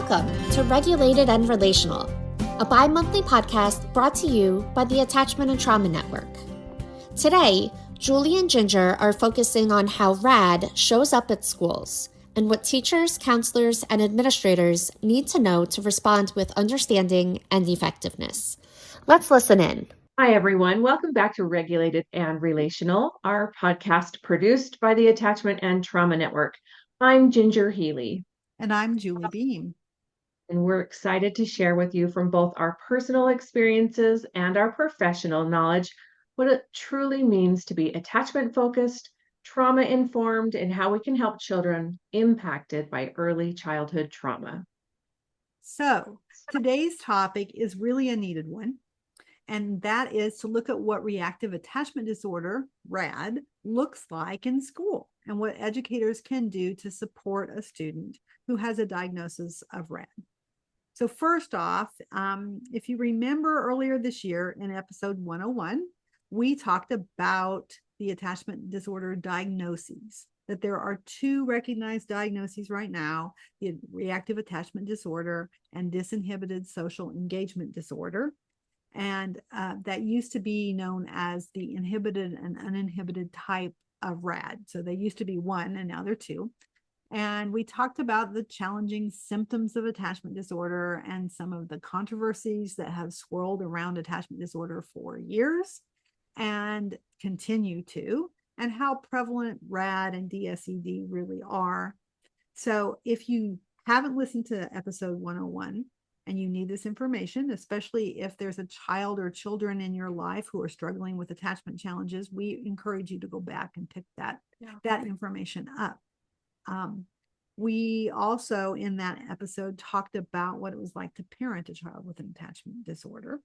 Welcome to Regulated and Relational, a bi-monthly podcast brought to you by the Attachment and Trauma Network. Today, Julie and Ginger are focusing on how RAD shows up at schools and what teachers, counselors, and administrators need to know to respond with understanding and effectiveness. Let's listen in. Hi, everyone. Welcome back to Regulated and Relational, our podcast produced by the Attachment and Trauma Network. I'm Ginger Healy. And I'm Julie Beam. And we're excited to share with you from both our personal experiences and our professional knowledge what it truly means to be attachment-focused, trauma-informed, and how we can help children impacted by early childhood trauma. So today's topic is really a needed one. And that is to look at what reactive attachment disorder, RAD, looks like in school and what educators can do to support a student who has a diagnosis of RAD. So first off, if you remember earlier this year in episode 101, we talked about the attachment disorder diagnoses, that there are two recognized diagnoses right now, the reactive attachment disorder and disinhibited social engagement disorder. And that used to be known as the inhibited and uninhibited type of RAD. So they used to be one and now they're two. And we talked about the challenging symptoms of attachment disorder and some of the controversies that have swirled around attachment disorder for years and continue to, and how prevalent RAD and DSED really are. So if you haven't listened to episode 101, and you need this information, especially if there's a child or children in your life who are struggling with attachment challenges, we encourage you to go back and pick that information up. We also, in that episode, talked about what it was like to parent a child with an attachment disorder.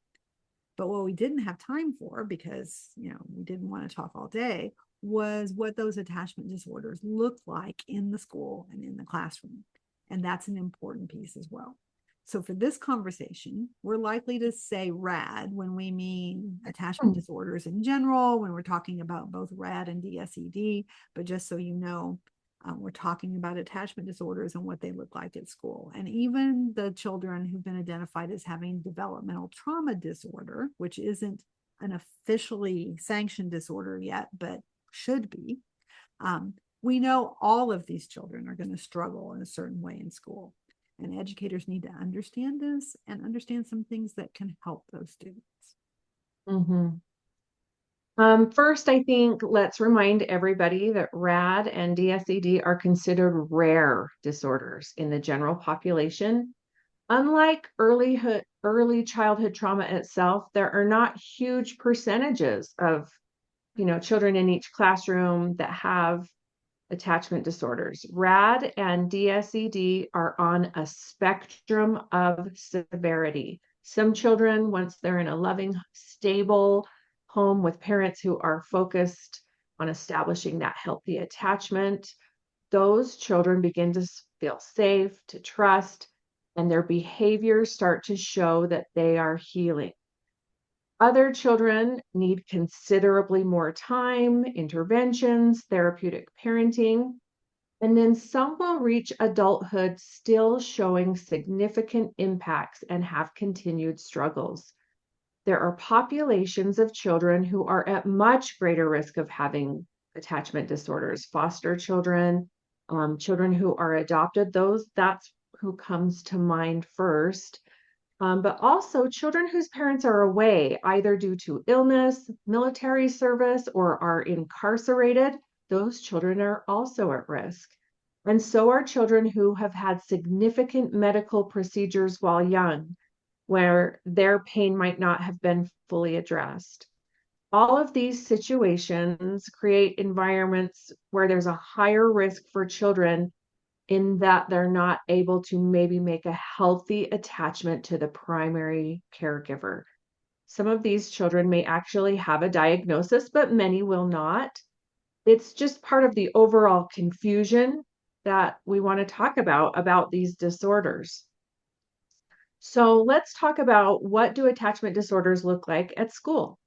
But what we didn't have time for, because we didn't want to talk all day, was what those attachment disorders look like in the school and in the classroom. And that's an important piece as well. So for this conversation, we're likely to say RAD when we mean attachment disorders in general, when we're talking about both RAD and DSED, but just so you know, we're talking about attachment disorders and what they look like at school. And even the children who've been identified as having developmental trauma disorder, which isn't an officially sanctioned disorder yet, but should be, we know all of these children are going to struggle in a certain way in school. And educators need to understand this and understand some things that can help those students. First, I think let's remind everybody that RAD and DSED are considered rare disorders in the general population. Unlike early childhood trauma itself, there are not huge percentages of children in each classroom that have attachment disorders. RAD and DSED are on a spectrum of severity. Some children, once they're in a loving, stable home with parents who are focused on establishing that healthy attachment, those children begin to feel safe, to trust, and their behaviors start to show that they are healing. Other children need considerably more time, interventions, therapeutic parenting, and then some will reach adulthood still showing significant impacts and have continued struggles. There are populations of children who are at much greater risk of having attachment disorders, foster children, children who are adopted, that's who comes to mind first. But also children whose parents are away, either due to illness, military service, or are incarcerated, those children are also at risk. And so are children who have had significant medical procedures while young, where their pain might not have been fully addressed. All of these situations create environments where there's a higher risk for children in that they're not able to maybe make a healthy attachment to the primary caregiver. Some of these children may actually have a diagnosis, but many will not. It's just part of the overall confusion that we want to talk about these disorders. So let's talk about, what do attachment disorders look like at school?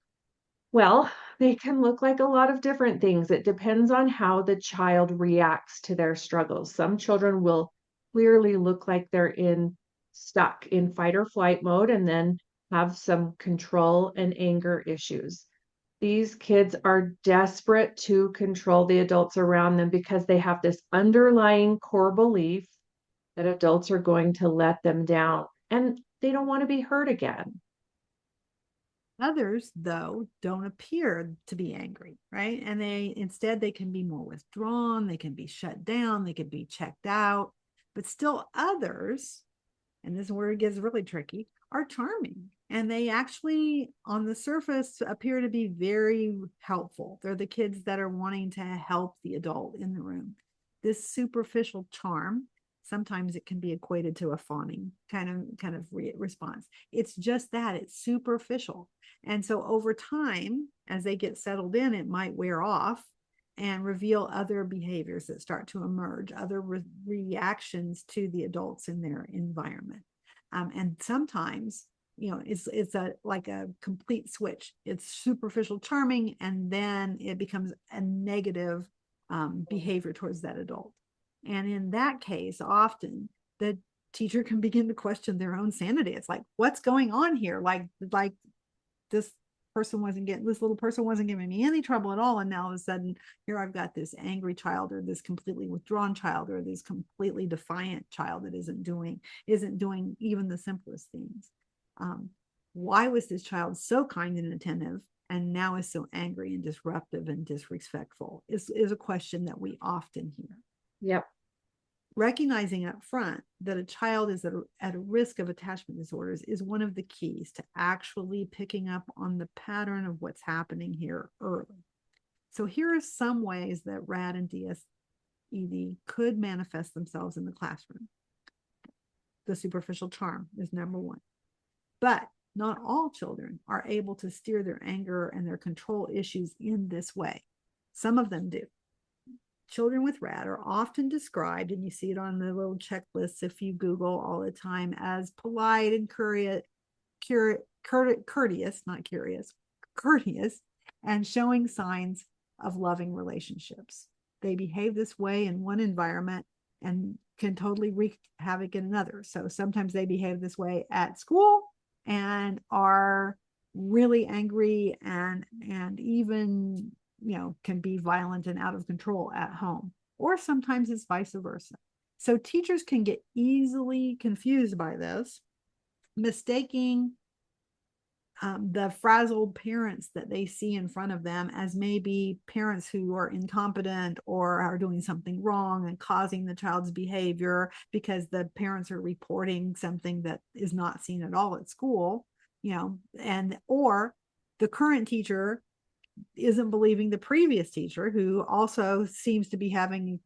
Well, they can look like a lot of different things. It depends on how the child reacts to their struggles. Some children will clearly look like they're in stuck in fight or flight mode and then have some control and anger issues. These kids are desperate to control the adults around them because they have this underlying core belief that adults are going to let them down and they don't want to be hurt again. Others, though, don't appear to be angry, right? And they can be more withdrawn, they can be shut down, they can be checked out. But still others, and this is where it gets really tricky, are charming. And they actually, on the surface, appear to be very helpful. They're the kids that are wanting to help the adult in the room. This superficial charm, sometimes it can be equated to a fawning kind of response. It's just that, it's superficial. And so over time, as they get settled in, it might wear off and reveal other behaviors that start to emerge, other reactions to the adults in their environment. And sometimes, it's like a complete switch. It's superficial charming, and then it becomes a negative behavior towards that adult. And in that case, often the teacher can begin to question their own sanity. It's like, what's going on here? Like this little person wasn't giving me any trouble at all, and now all of a sudden here I've got this angry child, or this completely withdrawn child, or this completely defiant child that isn't doing even the simplest things. Why was this child so kind and attentive and now is so angry and disruptive and disrespectful is a question that we often hear. Yep. Recognizing up front that a child is at a risk of attachment disorders is one of the keys to actually picking up on the pattern of what's happening here early. So here are some ways that RAD and DSED could manifest themselves in the classroom. The superficial charm is number one. But not all children are able to steer their anger and their control issues in this way. Some of them do. Children with RAD are often described, and you see it on the little checklists if you Google all the time, as polite and courteous, not curious, courteous, and showing signs of loving relationships. They behave this way in one environment and can totally wreak havoc in another. So sometimes they behave this way at school and are really angry and even can be violent and out of control at home, or sometimes it's vice versa. So teachers can get easily confused by this, mistaking the frazzled parents that they see in front of them as maybe parents who are incompetent or are doing something wrong and causing the child's behavior because the parents are reporting something that is not seen at all at school, or the current teacher isn't believing the previous teacher, who also seems to be having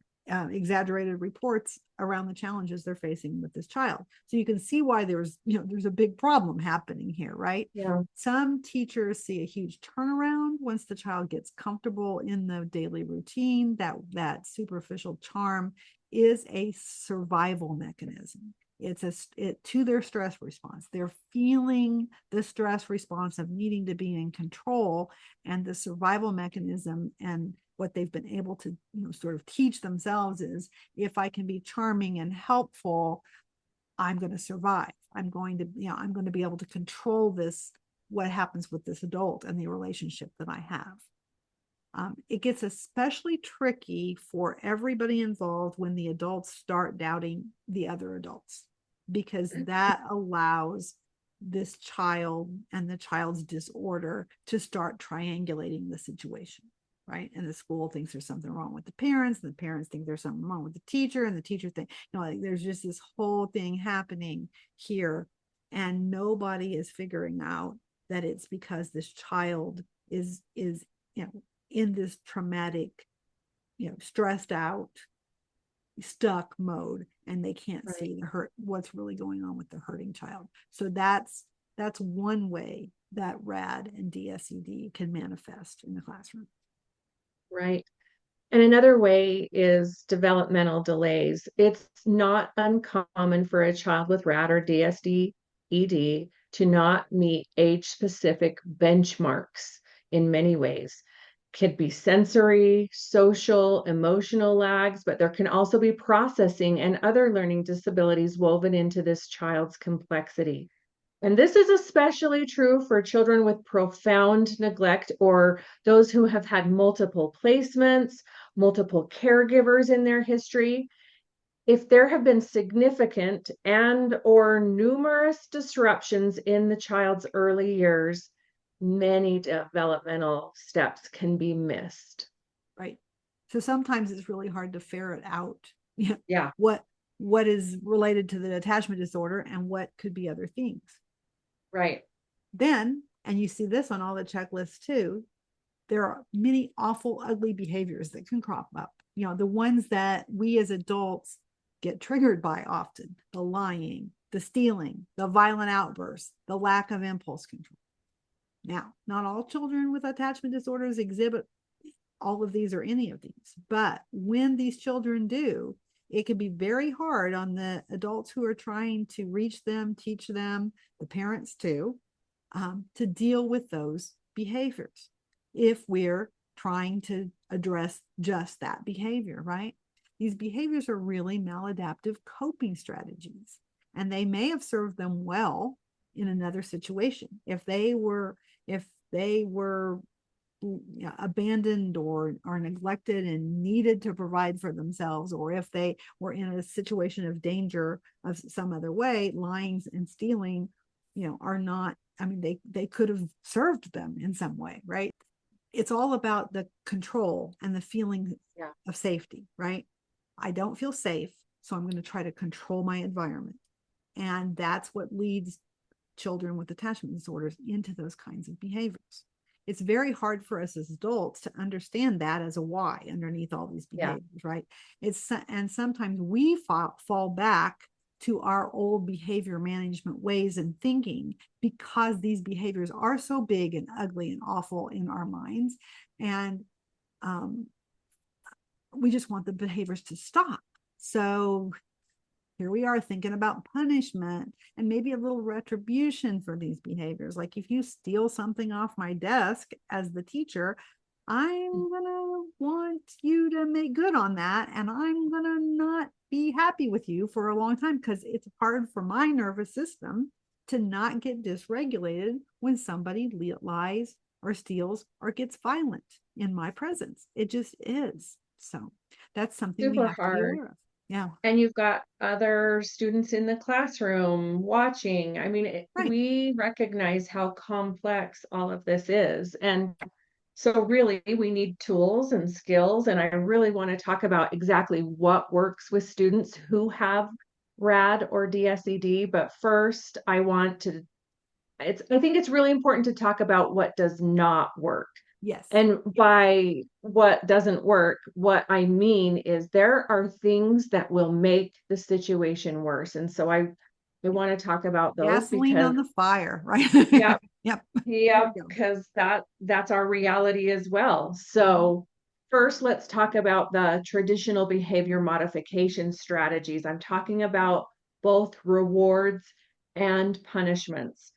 exaggerated reports around the challenges they're facing with this child. So you can see why there's a big problem happening here, right? Yeah. Some teachers see a huge turnaround once the child gets comfortable in the daily routine. That superficial charm is a survival mechanism. It's to their stress response. They're feeling the stress response of needing to be in control, and the survival mechanism and what they've been able to sort of teach themselves is, if I can be charming and helpful, I'm going to survive. I'm going to be able to control this, what happens with this adult and the relationship that I have. It gets especially tricky for everybody involved when the adults start doubting the other adults, because that allows this child and the child's disorder to start triangulating the situation, right? And the school thinks there's something wrong with the parents, and the parents think there's something wrong with the teacher, and the teacher think, there's just this whole thing happening here, and nobody is figuring out that it's because this child is in this traumatic, stressed out, stuck mode, and they can't Right. see what's really going on with the hurting child. So that's one way that RAD and DSED can manifest in the classroom. Right. And another way is developmental delays. It's not uncommon for a child with RAD or DSD-ED to not meet age-specific benchmarks in many ways. could be sensory, social, emotional lags, but there can also be processing and other learning disabilities woven into this child's complexity. And this is especially true for children with profound neglect or those who have had multiple placements, multiple caregivers in their history. If there have been significant and or numerous disruptions in the child's early years, many developmental steps can be missed. Right. So sometimes it's really hard to ferret out Yeah. what is related to the attachment disorder and what could be other things. Right. Then, and you see this on all the checklists too, there are many awful, ugly behaviors that can crop up. The ones that we as adults get triggered by often: the lying, the stealing, the violent outbursts, the lack of impulse control. Now, not all children with attachment disorders exhibit all of these or any of these, but when these children do, it can be very hard on the adults who are trying to reach them, teach them, the parents too, to deal with those behaviors if we're trying to address just that behavior, right? These behaviors are really maladaptive coping strategies, and they may have served them well in another situation. If they were abandoned or neglected and needed to provide for themselves, or if they were in a situation of danger of some other way, lying and stealing are not, they could have served them in some way, right? It's all about the control and the feeling of safety, right? I don't feel safe, so I'm going to try to control my environment. And that's what leads children with attachment disorders into those kinds of behaviors. It's very hard for us as adults to understand that as a why underneath all these behaviors, right? And sometimes we fall back to our old behavior management ways and thinking because these behaviors are so big and ugly and awful in our minds. And we just want the behaviors to stop. So here we are thinking about punishment and maybe a little retribution for these behaviors. Like if you steal something off my desk as the teacher, I'm gonna want you to make good on that, and I'm gonna not be happy with you for a long time because it's hard for my nervous system to not get dysregulated when somebody lies or steals or gets violent in my presence. It just is. So that's something we Super have to be hard. aware of. Yeah. And you've got other students in the classroom watching. I mean, Right. we recognize how complex all of this is. And so really we need tools and skills. And I really want to talk about exactly what works with students who have RAD or DSED. But first, I think it's really important to talk about what does not work. Yes. And by what doesn't work, what I mean is there are things that will make the situation worse. And so I want to talk about those Gasoline because on the fire, right? yeah, Yep. yeah, because that's our reality as well. So first, let's talk about the traditional behavior modification strategies. I'm talking about both rewards and punishments,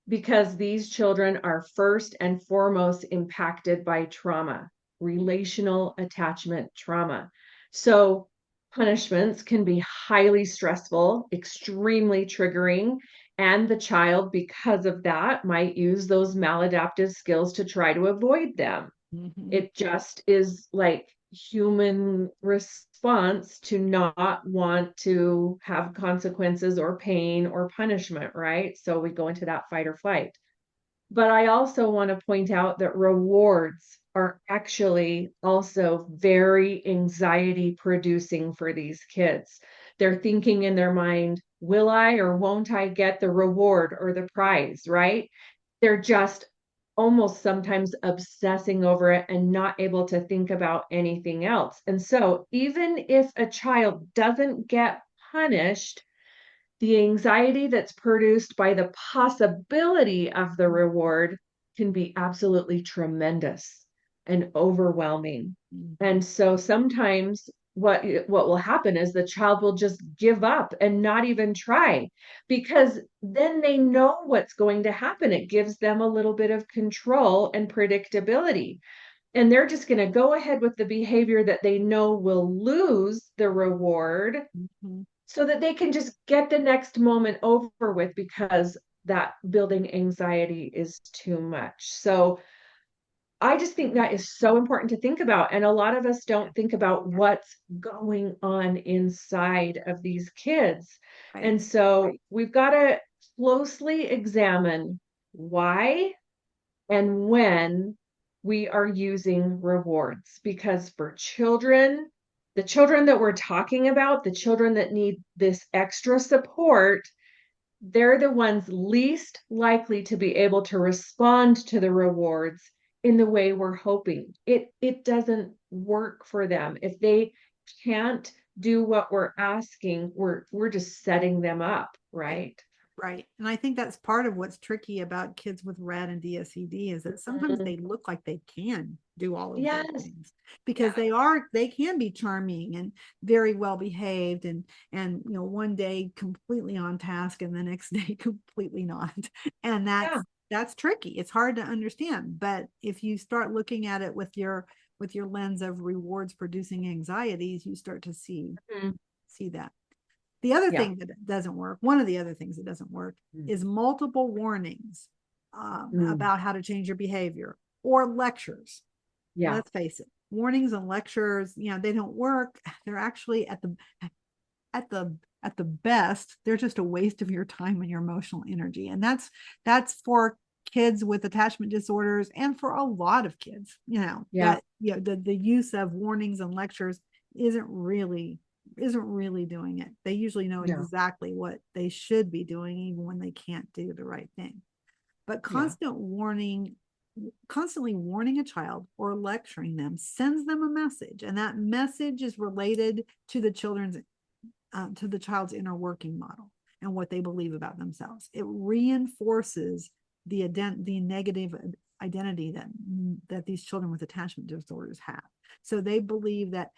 because these children are first and foremost impacted by trauma, relational attachment trauma. So punishments can be highly stressful, extremely triggering, and the child, because of that, might use those maladaptive skills to try to avoid them. Mm-hmm. It just is like human response to not want to have consequences or pain or punishment, right? So we go into that fight or flight. But I also want to point out that rewards are actually also very anxiety producing for these kids. They're thinking in their mind, will I or won't I get the reward or the prize, right? They're just almost sometimes obsessing over it and not able to think about anything else. And so even if a child doesn't get punished, the anxiety that's produced by the possibility of the reward can be absolutely tremendous and overwhelming. And so sometimes what will happen is the child will just give up and not even try, because then they know what's going to happen. It gives them a little bit of control and predictability. and they're just going to go ahead with the behavior that they know will lose the reward, so that they can just get the next moment over with, because that building anxiety is too much. So I just think that is so important to think about. And a lot of us don't think about what's going on inside of these kids. Right. And so we've got to closely examine why and when we are using rewards. Because for children, the children that we're talking about, the children that need this extra support, they're the ones least likely to be able to respond to the rewards in the way we're hoping. It doesn't work for them. If they can't do what we're asking, we're just setting them up, right? Right. And I think that's part of what's tricky about kids with RAD and DSED is that sometimes they look like they can do all of Yes. those things because they can be charming and very well behaved and one day completely on task and the next day completely not. And that's tricky. It's hard to understand. But if you start looking at it with your lens of rewards producing anxieties, you start to see that. The other thing that doesn't work, one of the other things that doesn't work is multiple warnings about how to change your behavior or lectures. Let's face it, warnings and lectures, they don't work. They're actually at the best, they're just a waste of your time and your emotional energy. And that's for kids with attachment disorders and for a lot of kids, that the use of warnings and lectures isn't really doing it. They usually know exactly what they should be doing, even when they can't do the right thing. But constantly warning a child or lecturing them sends them a message, and that message is related to the child's inner working model and what they believe about themselves. It reinforces the negative identity that these children with attachment disorders have. So they believe that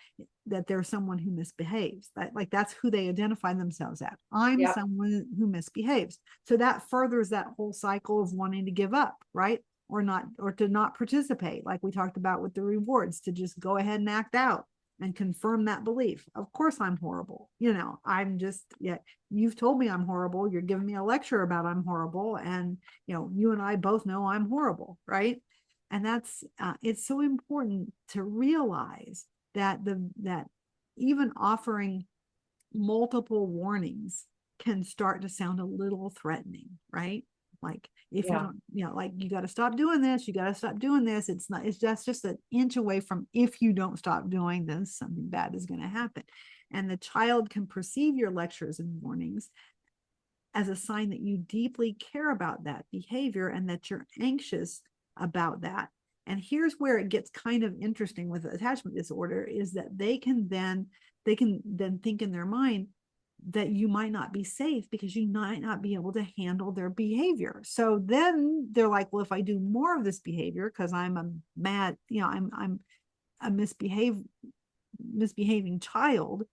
they're someone who misbehaves. That's who they identify themselves as. I'm someone who misbehaves. So that furthers that whole cycle of wanting to give up, right? Or to not participate, like we talked about with the rewards, to just go ahead and act out and confirm that belief. Of course I'm horrible. I'm just, you've told me I'm horrible. You're giving me a lecture about I'm horrible. And, you and I both know I'm horrible, right? And that's, it's so important to realize that that even offering multiple warnings can start to sound a little threatening, right? Like if you don't, like you got to stop doing this, you got to stop doing this. It's just an inch away from, if you don't stop doing this, something bad is going to happen. And the child can perceive your lectures and warnings as a sign that you deeply care about that behavior and that you're anxious about that. And here's where it gets kind of interesting with attachment disorder, is that they can then think in their mind that you might not be safe because you might not be able to handle their behavior. So then they're like, well, if I do more of this behavior because I'm I'm a misbehaving child,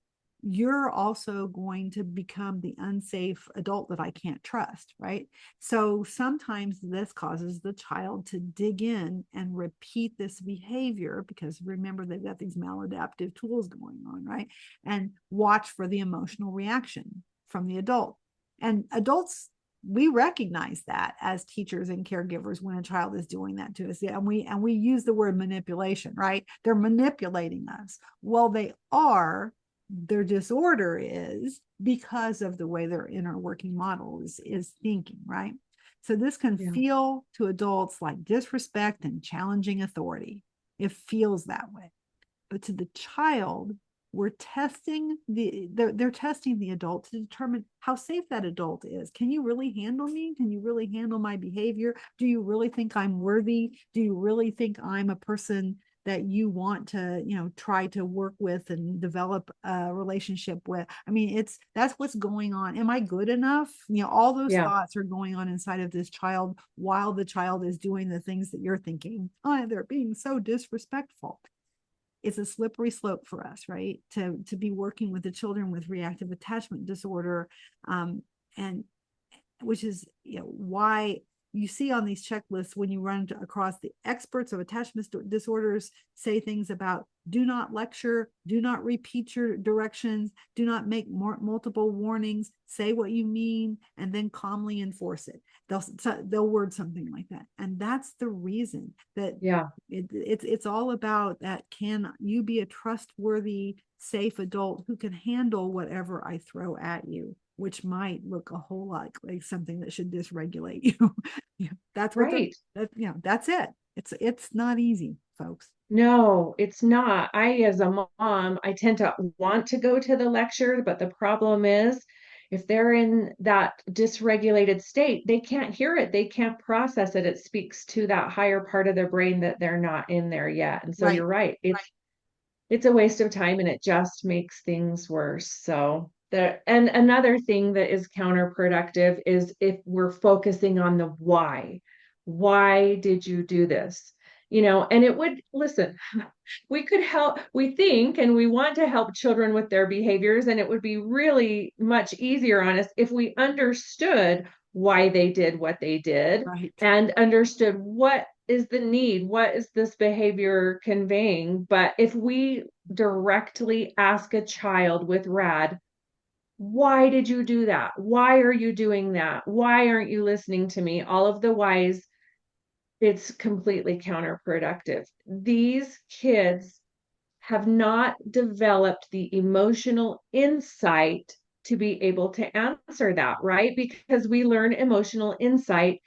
you're also going to become the unsafe adult that I can't trust, right? So sometimes this causes the child to dig in and repeat this behavior, because remember, they've got these maladaptive tools going on, right? And watch for the emotional reaction from the adult. And adults, we recognize that as teachers and caregivers when a child is doing that to us. And we use the word manipulation, right? They're manipulating us. Well, they are. Their disorder is because of the way their inner working model is thinking, right? So this can feel to adults like disrespect and challenging authority. It feels that way. But to the child, they're testing the adult to determine how safe that adult is. Can you really handle me? Can you really handle my behavior? Do you really think I'm worthy? Do you really think I'm a person that you want to, try to work with and develop a relationship with? I mean, that's what's going on. Am I good enough? All those thoughts are going on inside of this child while the child is doing the things that you're thinking, oh, they're being so disrespectful. It's a slippery slope for us, right? To be working with the children with reactive attachment disorder, and which is why you see on these checklists when you run across the experts of attachment disorders say things about do not lecture, do not repeat your directions, do not make multiple warnings, say what you mean, and then calmly enforce it. They'll word something like that. And that's the reason that it's all about that. Can you be a trustworthy, safe adult who can handle whatever I throw at you, which might look a whole lot like something that should dysregulate you. That's what that's it. It's not easy, folks. No, it's not. As a mom, I tend to want to go to the lecture, but the problem is if they're in that dysregulated state, they can't hear it. They can't process it. It speaks to that higher part of their brain that they're not in there yet. And so you're right. It's a waste of time and it just makes things worse. So and another thing that is counterproductive is if we're focusing on the why. Why did you do this? And it would, listen, we could help, we think, and we want to help children with their behaviors, and it would be really much easier on us if we understood why they did what they did and understood what is the need, what is this behavior conveying. But if we directly ask a child with RAD, why did you do that? Why are you doing that? Why aren't you listening to me? All of the whys, it's completely counterproductive. These kids have not developed the emotional insight to be able to answer that, right? Because we learn emotional insight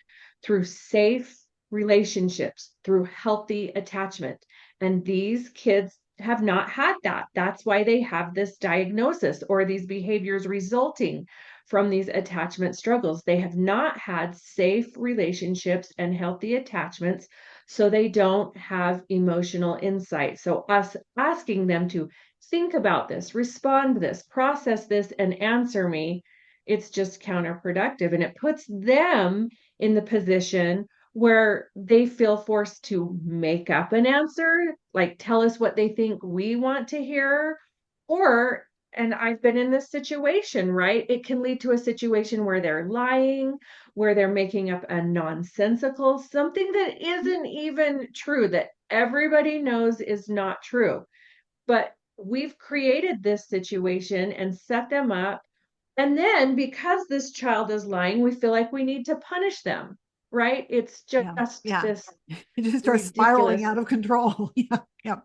through safe relationships, through healthy attachment. And these kids have not had that. That's why they have this diagnosis or these behaviors resulting from these attachment struggles. They have not had safe relationships and healthy attachments, so they don't have emotional insight. So us asking them to think about this, respond to this, process this, and answer me, it's just counterproductive. And it puts them in the position where they feel forced to make up an answer, like tell us what they think we want to hear, or and I've been in this situation, right? It can lead to a situation where they're lying, where they're making up a nonsensical, something that isn't even true, that everybody knows is not true. But we've created this situation and set them up. And then because this child is lying, we feel like we need to punish them, right? It's just this it just starts ridiculous spiraling out of control. Yeah.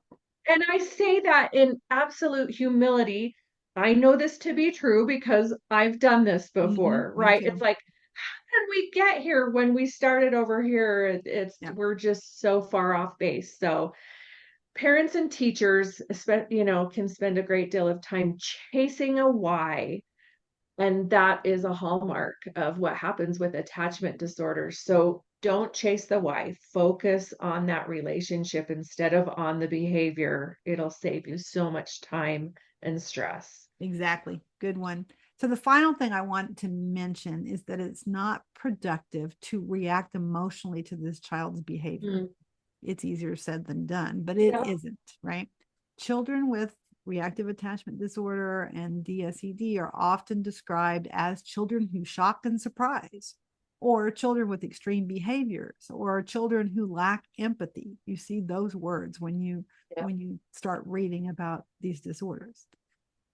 And I say that in absolute humility. I know this to be true because I've done this before, right? It's like, how did we get here when we started over here? We're just so far off base. So parents and teachers, can spend a great deal of time chasing a why. And that is a hallmark of what happens with attachment disorders. So don't chase the why. Focus on that relationship instead of on the behavior. It'll save you so much time and stress. Exactly. Good one. So the final thing I want to mention is that it's not productive to react emotionally to this child's behavior. It's easier said than done, but it isn't, right? Children with reactive attachment disorder and DSED are often described as children who shock and surprise, or children with extreme behaviors, or children who lack empathy. You see those words when you start reading about these disorders.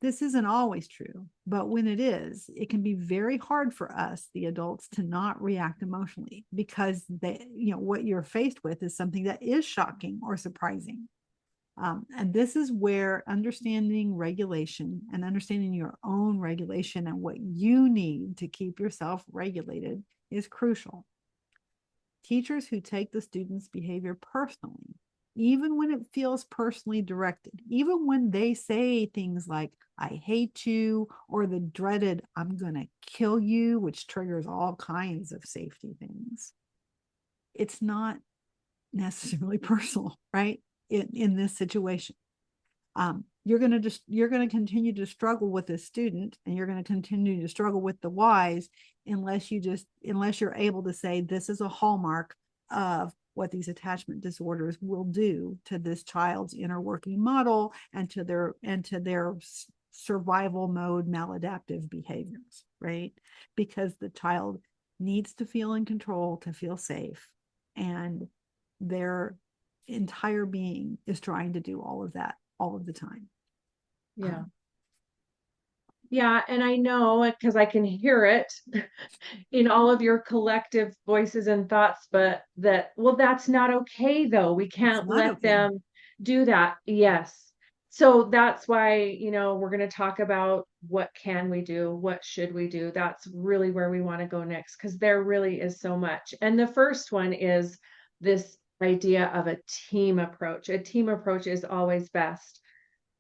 This isn't always true, but when it is, it can be very hard for us, the adults, to not react emotionally because what you're faced with is something that is shocking or surprising. And this is where understanding regulation and understanding your own regulation and what you need to keep yourself regulated is crucial. Teachers who take the student's behavior personally, even when it feels personally directed, even when they say things like, I hate you, or the dreaded, I'm going to kill you, which triggers all kinds of safety things. It's not necessarily personal, right? In this situation. You're going to continue to struggle with this student, and you're going to continue to struggle with the whys unless you're able to say this is a hallmark of what these attachment disorders will do to this child's inner working model and to their survival mode maladaptive behaviors, right? Because the child needs to feel in control, to feel safe. And their entire being is trying to do all of that all of the time. Yeah. Yeah, and I know it because I can hear it in all of your collective voices and thoughts, but well, that's not okay though. We It's can't not let okay. them do that. Yes. So that's why, we're going to talk about what can we do? What should we do? That's really where we want to go next because there really is so much. And the first one is this idea of a team approach. A team approach is always best.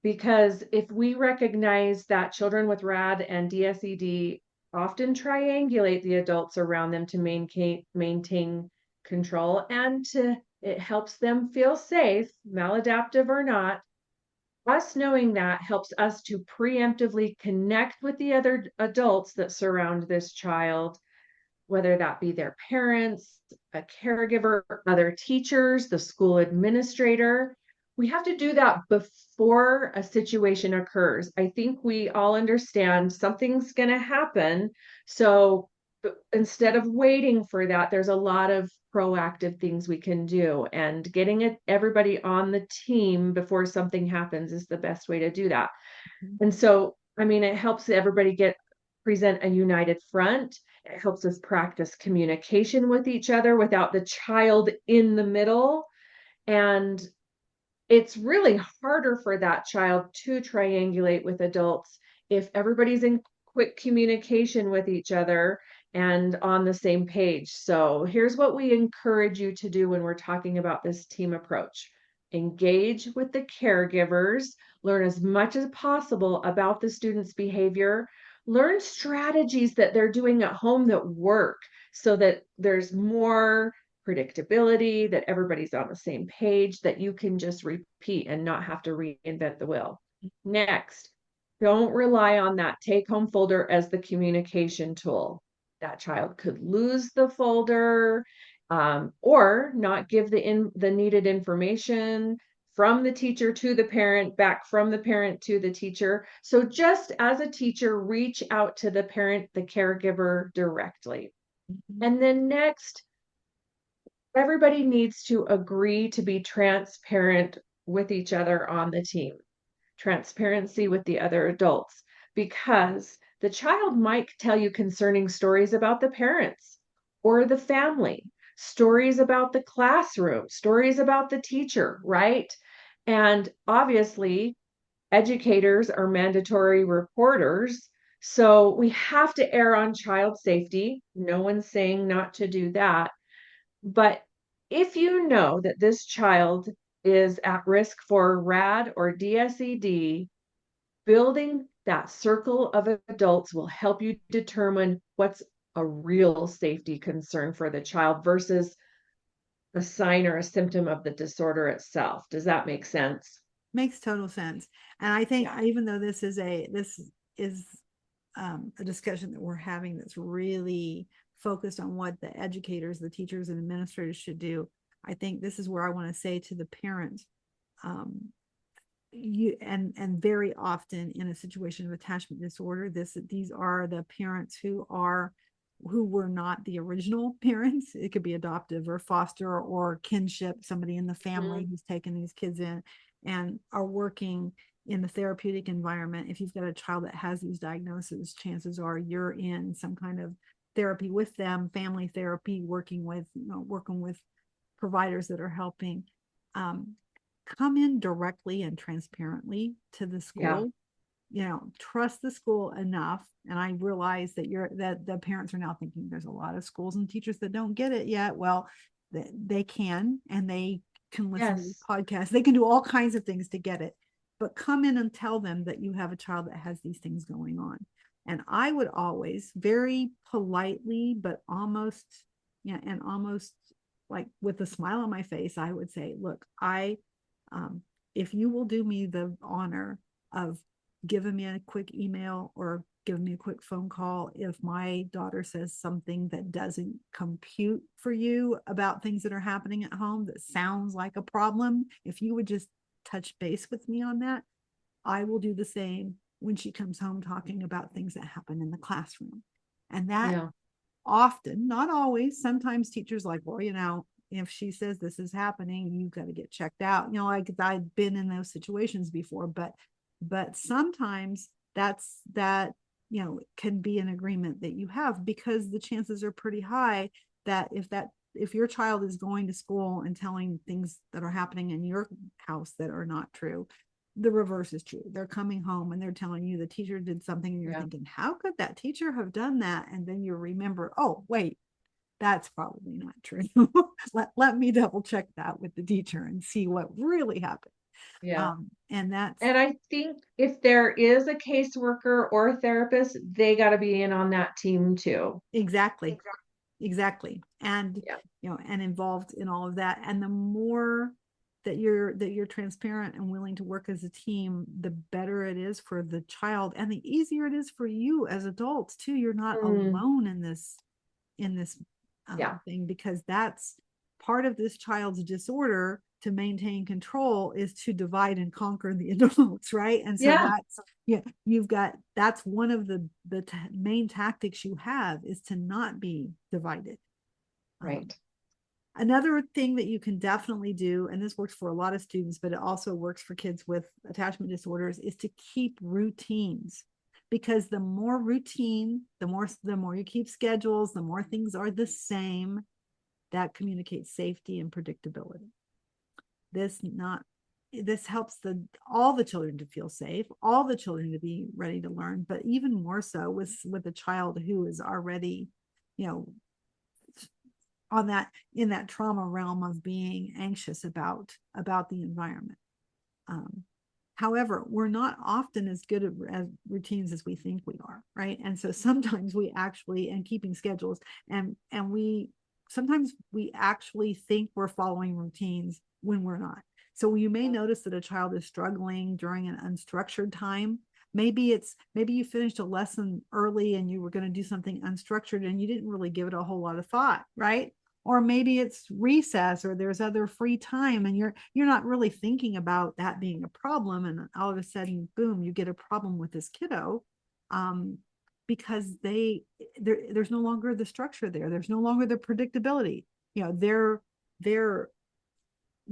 Because if we recognize that children with RAD and DSED often triangulate the adults around them to maintain control and it helps them feel safe, maladaptive or not. Us knowing that helps us to preemptively connect with the other adults that surround this child, whether that be their parents, a caregiver, other teachers, the school administrator. We have to do that before a situation occurs. I think we all understand something's going to happen. So instead of waiting for that, there's a lot of proactive things we can do. And getting everybody on the team before something happens is the best way to do that. And so, I mean, it helps everybody present a united front. It helps us practice communication with each other without the child in the middle. And it's really harder for that child to triangulate with adults if everybody's in quick communication with each other and on the same page. So here's what we encourage you to do when we're talking about this team approach. Engage with the caregivers, learn as much as possible about the student's behavior, learn strategies that they're doing at home that work so that there's more predictability, that everybody's on the same page, that you can just repeat and not have to reinvent the wheel. Next, don't rely on that take-home folder as the communication tool. That child could lose the folder or not give the needed information from the teacher to the parent, back from the parent to the teacher. So just as a teacher, reach out to the parent, the caregiver directly. And then next, everybody needs to agree to be transparent with each other on the team. Transparency with the other adults, because the child might tell you concerning stories about the parents or the family, stories about the classroom, stories about the teacher, right? And obviously, educators are mandatory reporters. So we have to err on child safety. No one's saying not to do that. But if you know that this child is at risk for RAD or DSED, building that circle of adults will help you determine what's a real safety concern for the child versus a sign or a symptom of the disorder itself. Does that make sense? Makes total sense. And I think Yeah. even though this is a discussion that we're having that's really focused on what the educators, the teachers, and administrators should do, I think this is where I want to say to the parent, you and very often in a situation of attachment disorder, these are the parents who were not the original parents. It could be adoptive or foster or kinship, somebody in the family who's taken these kids in and are working in the therapeutic environment. If you've got a child that has these diagnoses, chances are you're in some kind of therapy with them, family therapy, working with providers that are helping. Come in directly and transparently to the school. Trust the school enough. And I realize that the parents are now thinking there's a lot of schools and teachers that don't get it yet. Well, they can, and they can listen to these podcasts. They can do all kinds of things to get it, but come in and tell them that you have a child that has these things going on. And I would always very politely, but almost like with a smile on my face, I would say, look, if you will do me the honor of giving me a quick email or giving me a quick phone call if my daughter says something that doesn't compute for you about things that are happening at home that sounds like a problem, if you would just touch base with me on that, I will do the same when she comes home talking about things that happen in the classroom. And that often, not always, sometimes teachers like, well, if she says this is happening, you've got to get checked out. Like I've been in those situations before, but sometimes that can be an agreement that you have, because the chances are pretty high that if your child is going to school and telling things that are happening in your house that are not true, the reverse is true. They're coming home and they're telling you the teacher did something, and you're thinking, how could that teacher have done that? And then you remember, oh, wait, that's probably not true. let me double check that with the teacher and see what really happened. Yeah. And I think if there is a caseworker or a therapist, they got to be in on that team too. exactly. And Yeah. and involved in all of that. And the more that you're transparent and willing to work as a team, the better it is for the child, and the easier it is for you as adults too. You're not alone in this thing, because that's part of this child's disorder. To maintain control is to divide and conquer the adults, right? And so that's one of the main tactics you have, is to not be divided. Right. Another thing that you can definitely do, and this works for a lot of students, but it also works for kids with attachment disorders, is to keep routines. Because the more routine, the more you keep schedules, the more things are the same, that communicates safety and predictability. This helps all the children to feel safe, all the children to be ready to learn, but even more so with a child who is already, in that trauma realm of being anxious about the environment. However, we're not often as good at routines as we think we are, right? And so sometimes we actually, and keeping schedules, and sometimes we actually think we're following routines when we're not. So you may notice that a child is struggling during an unstructured time. Maybe you finished a lesson early and you were going to do something unstructured and you didn't really give it a whole lot of thought, right? Or maybe it's recess, or there's other free time, and you're not really thinking about that being a problem, and all of a sudden, boom, you get a problem with this kiddo, because there's no longer the structure there. There's no longer the predictability. Their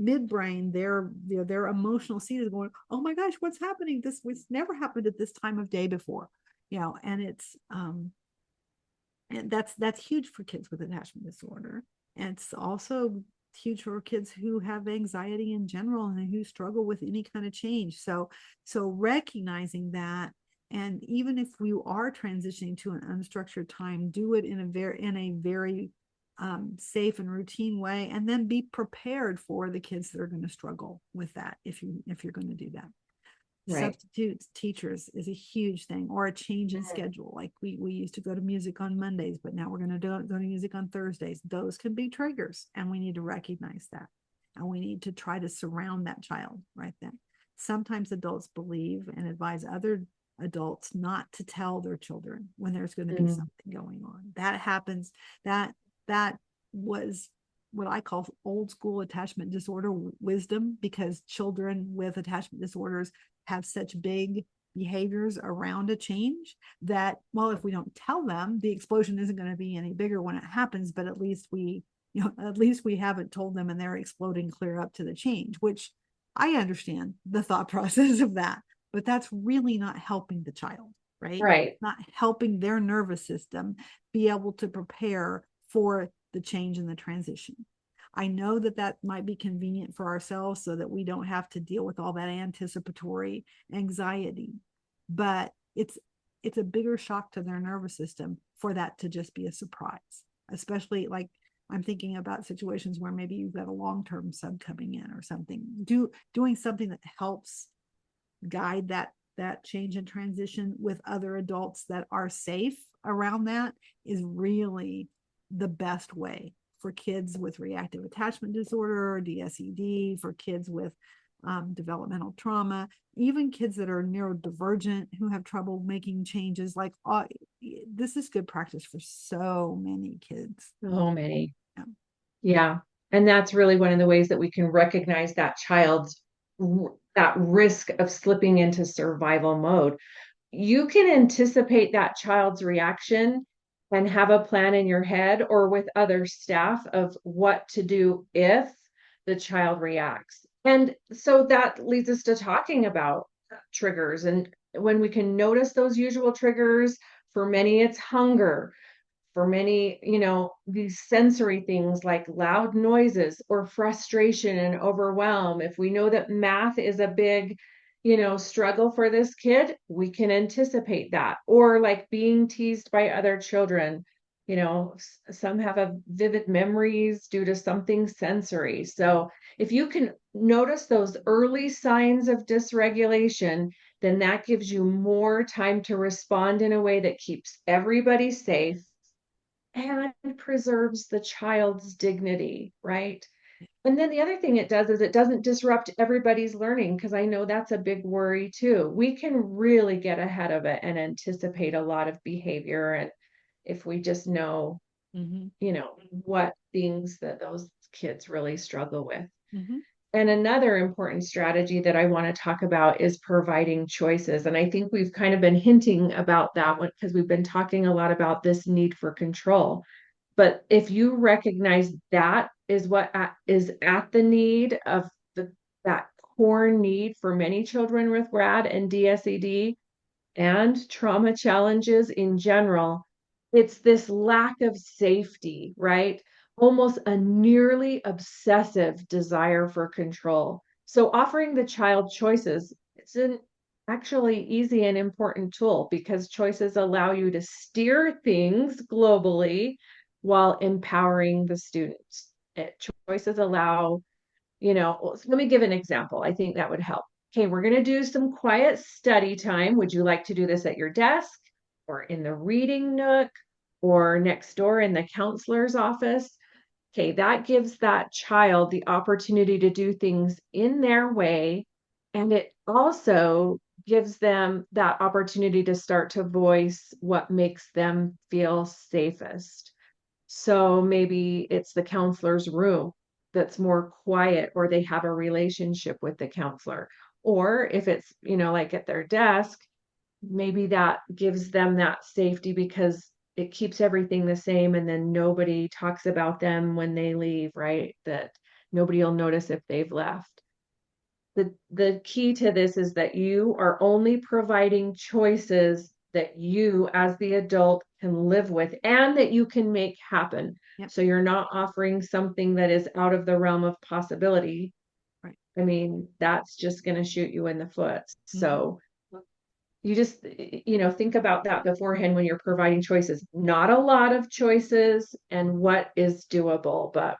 midbrain, their emotional seat is going, oh my gosh, what's happening? This was never happened at this time of day before. And it's and that's huge for kids with attachment disorder. And it's also huge for kids who have anxiety in general and who struggle with any kind of change. So recognizing that, and even if we are transitioning to an unstructured time, do it in a very safe and routine way, and then be prepared for the kids that are going to struggle with that if you're going to do that. Right. Substitute teachers is a huge thing, or a change in schedule. Like we used to go to music on Mondays, but now we're going to go to music on Thursdays. Those can be triggers, and we need to recognize that. And we need to try to surround that child right then. Sometimes adults believe and advise other adults not to tell their children when there's going to be something going on. That happens. That was what I call old school attachment disorder wisdom, because children with attachment disorders have such big behaviors around a change that, well, if we don't tell them, the explosion isn't going to be any bigger when it happens, but at least we haven't told them and they're exploding clear up to the change, which I understand the thought process of that, but that's really not helping the child, right? Right. Not helping their nervous system be able to prepare for the change and the transition. I know that might be convenient for ourselves so that we don't have to deal with all that anticipatory anxiety, but it's a bigger shock to their nervous system for that to just be a surprise, especially like I'm thinking about situations where maybe you've got a long-term sub coming in or something. Doing something that helps guide that change and transition with other adults that are safe around that is really the best way for kids with reactive attachment disorder or DSED, for kids with developmental trauma, even kids that are neurodivergent who have trouble making changes. Like this is good practice for so many kids. So many. Yeah. And that's really one of the ways that we can recognize that child's that risk of slipping into survival mode. You can anticipate that child's reaction and have a plan in your head or with other staff of what to do if the child reacts. And so that leads us to talking about triggers. And when we can notice those usual triggers, for many, it's hunger. For many, these sensory things like loud noises or frustration and overwhelm. If we know that math is a big, struggle for this kid, we can anticipate that. Or like being teased by other children. Some have a vivid memories due to something sensory. So if you can notice those early signs of dysregulation, then that gives you more time to respond in a way that keeps everybody safe and preserves the child's dignity, right? And then the other thing it does is it doesn't disrupt everybody's learning, because I know that's a big worry too. We can really get ahead of it and anticipate a lot of behavior. And if we just know, what things that those kids really struggle with. And another important strategy that I want to talk about is providing choices. And I think we've kind of been hinting about that one because we've been talking a lot about this need for control. But if you recognize that is what is at the need of that core need for many children with RAD and DSED and trauma challenges in general, it's this lack of safety, right? Almost a nearly obsessive desire for control. So offering the child choices, it's an actually easy and important tool because choices allow you to steer things globally while empowering the students. Choices allow, let me give an example. I think that would help. Okay, we're going to do some quiet study time. Would you like to do this at your desk or in the reading nook or next door in the counselor's office? Okay, that gives that child the opportunity to do things in their way. And it also gives them that opportunity to start to voice what makes them feel safest. So maybe it's the counselor's room that's more quiet, or they have a relationship with the counselor. Or if it's, like at their desk, maybe that gives them that safety because it keeps everything the same and then nobody talks about them when they leave, right? That nobody will notice if they've left. The key to this is that you are only providing choices that you as the adult can live with and that you can make happen. Yep. So you're not offering something that is out of the realm of possibility. Right. I mean, that's just going to shoot you in the foot. So you just, think about that beforehand when you're providing choices. Not a lot of choices and what is doable, but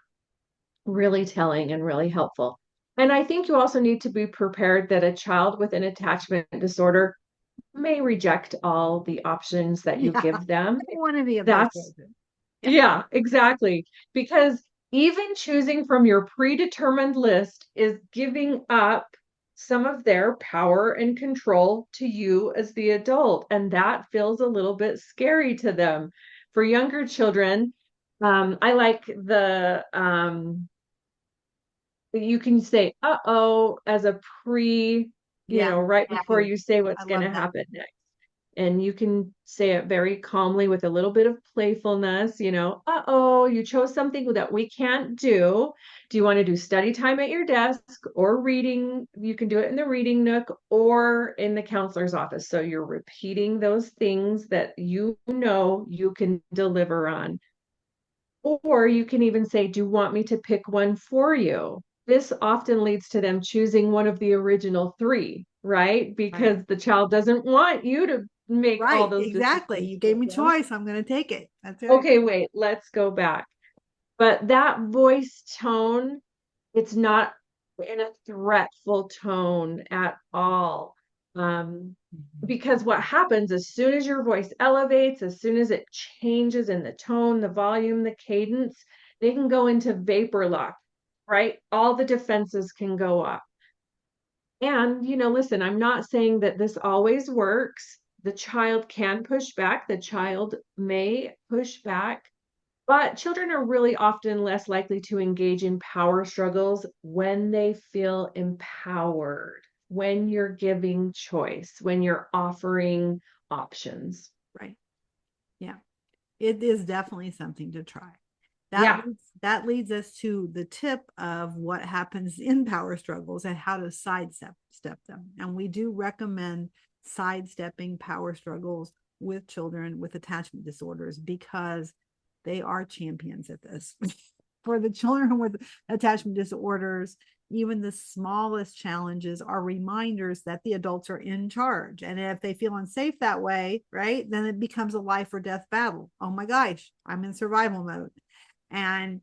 really telling and really helpful. And I think you also need to be prepared that a child with an attachment disorder may reject all the options that you give them. One of the That's, yeah, exactly. Because even choosing from your predetermined list is giving up some of their power and control to you as the adult. And that feels a little bit scary to them. For younger children, I like you can say uh-oh as a right before you say what's going to happen next. And you can say it very calmly with a little bit of playfulness, uh-oh, you chose something that we can't do. Do you want to do study time at your desk or reading? You can do it in the reading nook or in the counselor's office. So you're repeating those things that you know you can deliver on. Or you can even say, do you want me to pick one for you? This often leads to them choosing one of the original three, right? Because the child doesn't want you to make all those exactly. decisions. You gave me choice. I'm going to take it. That's right. Okay, wait, let's go back. But that voice tone, it's not in a threatful tone at all. Because what happens as soon as your voice elevates, as soon as it changes in the tone, the volume, the cadence, they can go into vapor lock, right? All the defenses can go up. And, listen, I'm not saying that this always works. The child can push back, the child may push back, but children are really often less likely to engage in power struggles when they feel empowered, when you're giving choice, when you're offering options. Right. Yeah. It is definitely something to try. Yeah. That leads us to the tip of what happens in power struggles and how to sidestep them. And we do recommend sidestepping power struggles with children with attachment disorders because they are champions at this. For the children with attachment disorders, even the smallest challenges are reminders that the adults are in charge. And if they feel unsafe that way, right, then it becomes a life or death battle. Oh my gosh, I'm in survival mode. And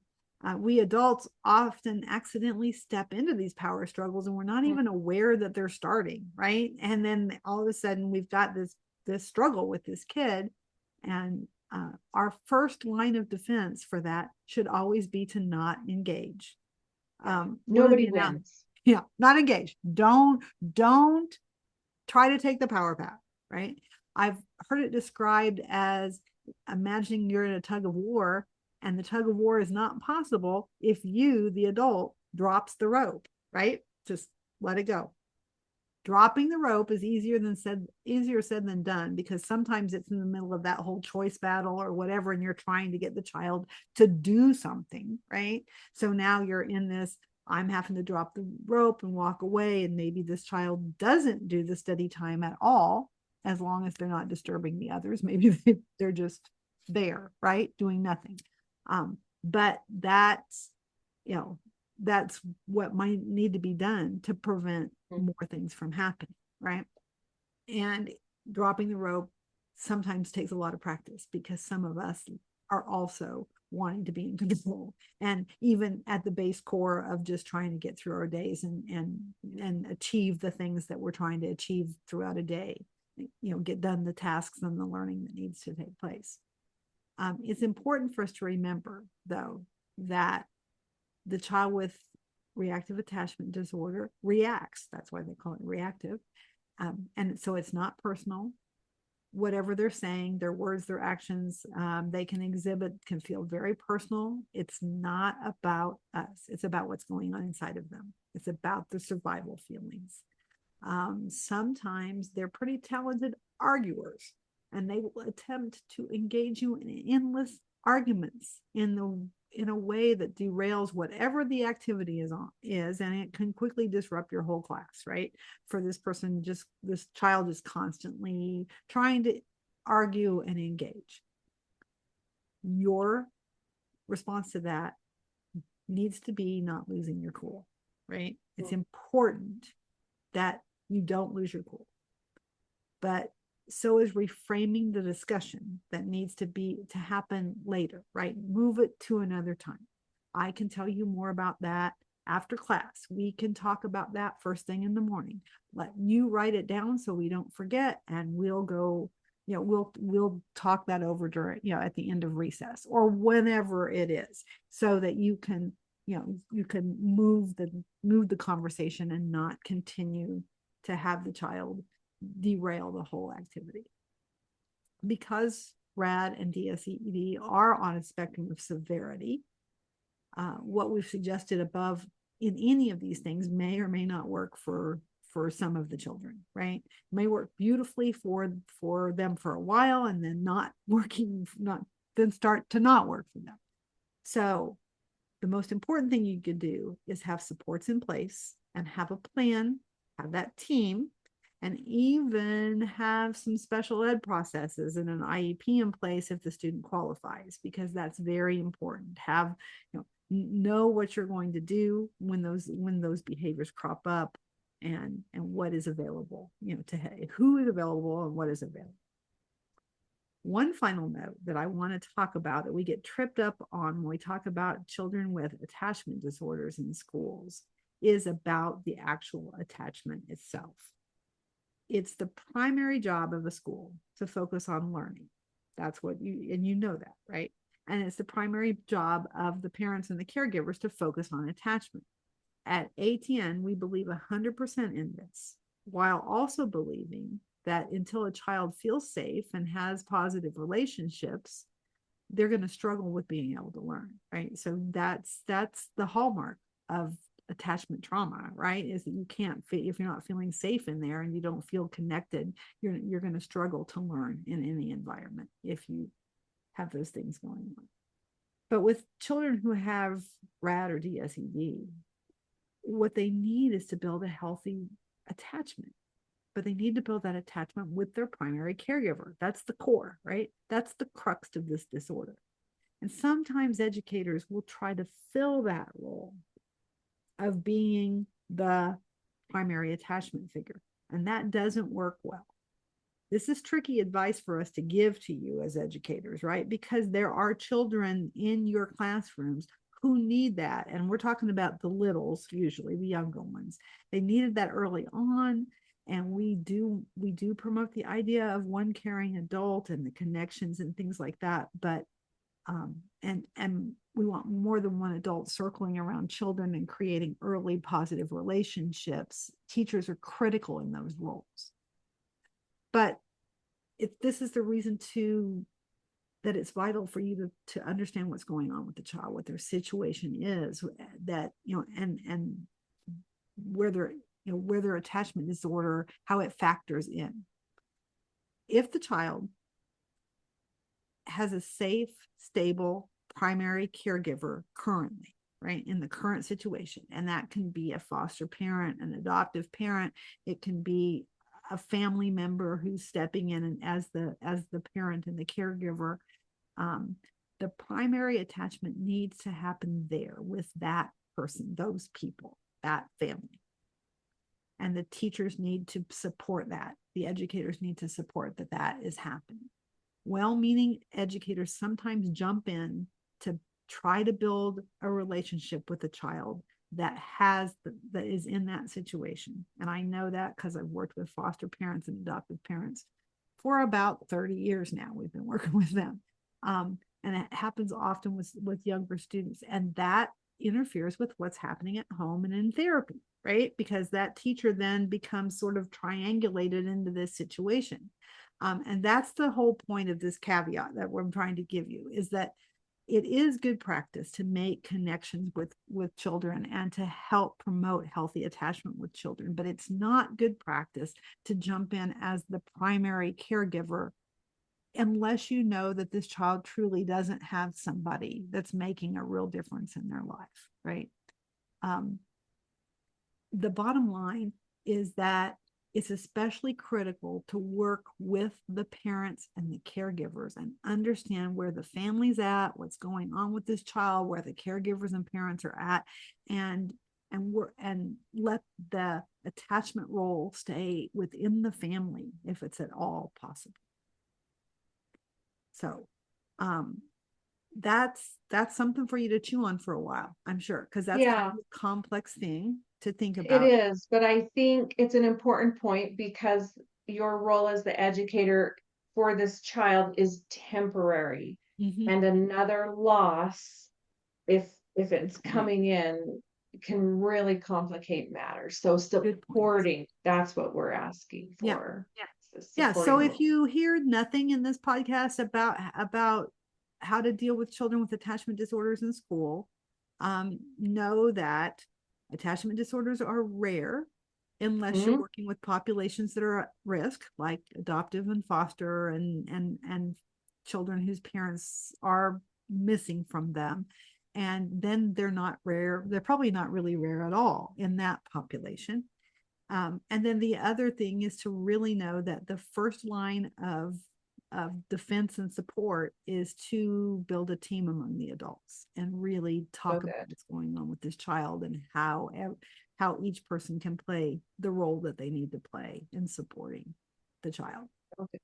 we adults often accidentally step into these power struggles and we're not even aware that they're starting, right? And then all of a sudden we've got this struggle with this kid. And our first line of defense for that should always be to not engage. Nobody wins. Yeah, not engage. Don't try to take the power path, right? I've heard it described as imagining you're in a tug of war, and the tug of war is not possible if you, the adult, drops the rope, right? Just let it go. Dropping the rope is easier said than done, because sometimes it's in the middle of that whole choice battle or whatever, and you're trying to get the child to do something, right? So now you're in this, I'm having to drop the rope and walk away, and maybe this child doesn't do the study time at all, as long as they're not disturbing the others. Maybe they're just there, right, doing nothing. But that's, you know, that's what might need to be done to prevent more things from happening, right? And dropping the rope sometimes takes a lot of practice, because some of us are also wanting to be in control, and even at the base core of just trying to get through our days and achieve the things that we're trying to achieve throughout a day, get done the tasks and the learning that needs to take place. It's important for us to remember, though, that the child with reactive attachment disorder reacts. That's why they call it reactive. And so it's not personal. Whatever they're saying, their words, their actions, they can exhibit, can feel very personal. It's not about us. It's about what's going on inside of them. It's about the survival feelings. Sometimes they're pretty talented arguers, and they will attempt to engage you in endless arguments in a way that derails whatever the activity is, and it can quickly disrupt your whole class, right? For this child is constantly trying to argue and engage. Your response to that needs to be not losing your cool, right? It's important that you don't lose your cool, but so is reframing the discussion that needs to happen later, right? Move it to another time. I can tell you more about that after class. We can talk about that first thing in the morning. Let you write it down so we don't forget, and we'll go, we'll talk that over during, at the end of recess or whenever it is, so that you can move the conversation and not continue to have the child derail the whole activity. Because RAD and DSED are on a spectrum of severity, what we've suggested above in any of these things may or may not work for some of the children, right? It may work beautifully for them for a while, and then then start to not work for them. So the most important thing you could do is have supports in place and have a plan, have that team, and even have some special ed processes and an IEP in place if the student qualifies, because that's very important. Have, know what you're going to do when those behaviors crop up, and what is available, who is available and what is available. One final note that I want to talk about that we get tripped up on when we talk about children with attachment disorders in schools is about the actual attachment itself. It's the primary job of a school to focus on learning. That's what you know that, right? And it's the primary job of the parents and the caregivers to focus on attachment. At ATN, we believe 100% in this, while also believing that until a child feels safe and has positive relationships, they're going to struggle with being able to learn, right? So that's the hallmark of attachment trauma, right? Is that you can't if you're not feeling safe in there and you don't feel connected, you're going to struggle to learn in any environment if you have those things going on. But with children who have RAD or DSED, what they need is to build a healthy attachment. But they need to build that attachment with their primary caregiver. That's the core, right? That's the crux of this disorder. And sometimes educators will try to fill that role of being the primary attachment figure. And that doesn't work well. This is tricky advice for us to give to you as educators, right? Because there are children in your classrooms who need that. And we're talking about the littles, usually the younger ones. They needed that early on. And we do promote the idea of one caring adult and the connections and things like that. But and we want more than one adult circling around children and creating early positive relationships. Teachers are critical in those roles. But this is the reason that it's vital for you to understand what's going on with the child, what their situation is, that, and where their attachment disorder, how it factors in. If the child has a safe, stable primary caregiver currently, right, in the current situation, and that can be a foster parent, an adoptive parent, it can be a family member who's stepping in and as the parent and the caregiver, the primary attachment needs to happen there with that person, those people, that family. And the teachers need to support that. The educators need to support that is happening. Well-meaning educators sometimes jump in to try to build a relationship with a child that is in that situation. And I know that because I've worked with foster parents and adoptive parents for about 30 years now. We've been working with them. And it happens often with younger students. And that interferes with what's happening at home and in therapy, right? Because that teacher then becomes sort of triangulated into this situation. And that's the whole point of this caveat that we're trying to give you, is that it is good practice to make connections with children and to help promote healthy attachment with children. But it's not good practice to jump in as the primary caregiver unless you know that this child truly doesn't have somebody that's making a real difference in their life, right? The bottom line is that it's especially critical to work with the parents and the caregivers and understand where the family's at, what's going on with this child, where the caregivers and parents are at, and let the attachment role stay within the family if it's at all possible. So that's something for you to chew on for a while, I'm sure, because that's kind of a complex thing to think about. It is, but I think it's an important point because your role as the educator for this child is temporary. Mm-hmm. And another loss, if it's coming in, can really complicate matters. So supporting, that's what we're asking for. Yeah. So if you hear nothing in this podcast about how to deal with children with attachment disorders in school, know that attachment disorders are rare unless you're working with populations that are at risk, like adoptive and foster and children whose parents are missing from them. And then they're not rare. They're probably not really rare at all in that population. And then the other thing is to really know that the first line of defense and support is to build a team among the adults and really talk about what's going on with this child and how each person can play the role that they need to play in supporting the child. Okay.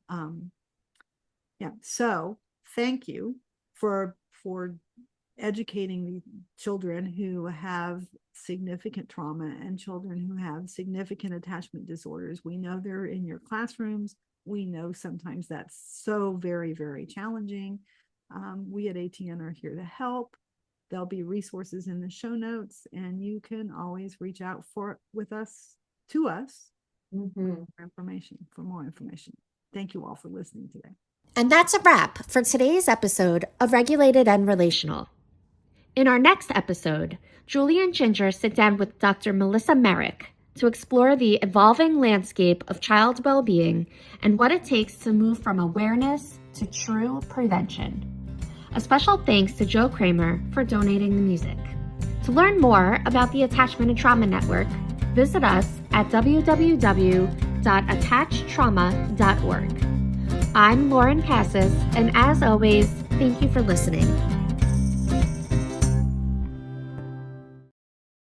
So thank you for educating the children who have significant trauma and children who have significant attachment disorders. We know they're in your classrooms. We know sometimes that's so very, very challenging. We at ATN are here to help. There'll be resources in the show notes, and you can always reach out to us for more information. Thank you all for listening today. And that's a wrap for today's episode of Regulated and Relational. In our next episode, Julie and Ginger sit down with Dr. Melissa Merrick to explore the evolving landscape of child well-being and what it takes to move from awareness to true prevention. A special thanks to Joe Kramer for donating the music. To learn more about the Attachment and Trauma Network, visit us at www.attachtrauma.org. I'm Lauren Cassis, and as always, thank you for listening.